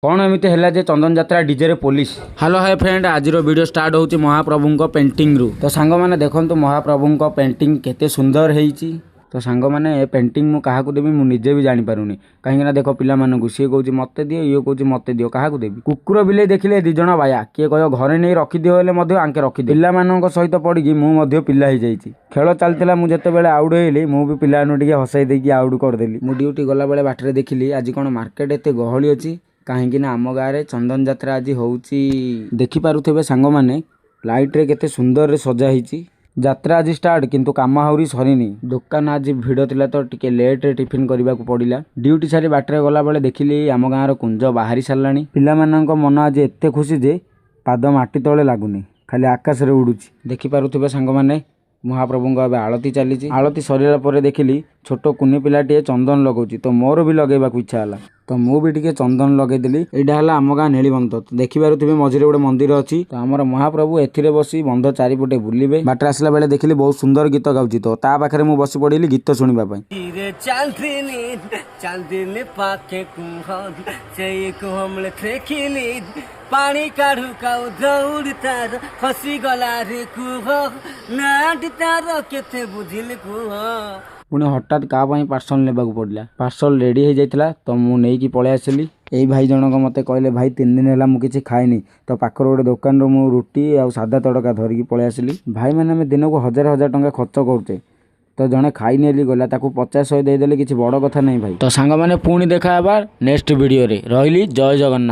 कौन एमती है जे चंदन यात्रा डीजे रे पुलिस। हेलो हाय फ्रेंड, आज वीडियो स्टार्ट होची महाप्रभु पेंटिंग रु। तो सांग मैंने देखो महाप्रभु पेंटिंग केते सुंदर होईची। तो सांग मैंने ए पेंटिंग मु काहाकू देबी मु निजे भी जानि पारुनी, कहीं देखो पिला मानकू सी कहूँ मते दियो, ये कहूँ मते दियो, काहाकू देबी। कुकुर बिले देखिले दी जण बाया, किए कह घरे नहीं रखिदियो हेले मध्य आंके रखिदियो। पिला मानक सहित पड़ी मु मध्य पिला हो जाइछि। खेल चलता मुझे जितेबाला आउट होइली मु भी पिला टिके हसई देकी आउट करदेली। मु ड्यूटी गला बेले बाटरे देखिली आज कौन मार्केट एते गहली अछि, कहीं आम गाँव में चंदन यात्रा आज होउची। देखि पारुथिबे सांग माने लाइट रे केते सुंदर रे सजा हिची। यात्रा आज स्टार्ट किंतु काम आहुरी सरीनी। दुकान आज भिड़ थिला तो टिके लेट रे टिफिन करबा को पड़िला। ड्यूटी सारी बाटरे गला बेले देखिली आम गाँव रो कुंज बाहरी सारलानी। पिला मानक मन आज एते खुशी जे पाद माटी तले लागुनी, खाली आकाश रे उडुची। देखि पारुथिबे सांग माने महाप्रभु को आलती चली। आलती सरीला परे देखिली छोट कुनी पिलाटे चंदन लगौची, तो मोर भी लगेबाक इच्छा होला, तो मु भी टिके चंदन लगेदेली। एटा हला आम गाँ नेलीबंध। तो देखि पारुथिबे मझिरे गोटे मंदिर अछि। तो हमर महाप्रभु एथिरे बसी बंध चारिपटे बुलिबे। बाटर आसला बेले देखिली बहुत सुंदर गीत गाउची, तो ता पाखरे मु बसी पड़िली गीत सुनिबा पई। चांदनी पाके कुहन से को हमले देखिली पानी काढु काउ दौड़ तार फसी गला रे कुह नाट तार केते बुझिल कुह। पुणे हठात का पार्सल नेबाक पड़ला। पार्सल रेडी हो जाइतिला, तो मु नेकी पळे आसिली। एई भाई जनक मते कहले भाई 3 दिन हैला मु किछि खाइनी, तो पाखर गोटे दुकान रो मु रोटी आ सादा तड़का धरिकी पळे आसिली। भाई माने हम दिन को 1000 टंका खर्च करते, तो जने खाई नेली गला ताकू 50-100 देदेले किछि बड़ कथा नहीं भाई। तो सांग माने पुणी देखा नेक्स्ट वीडियो रे। रहिली, जय जगन्नाथ।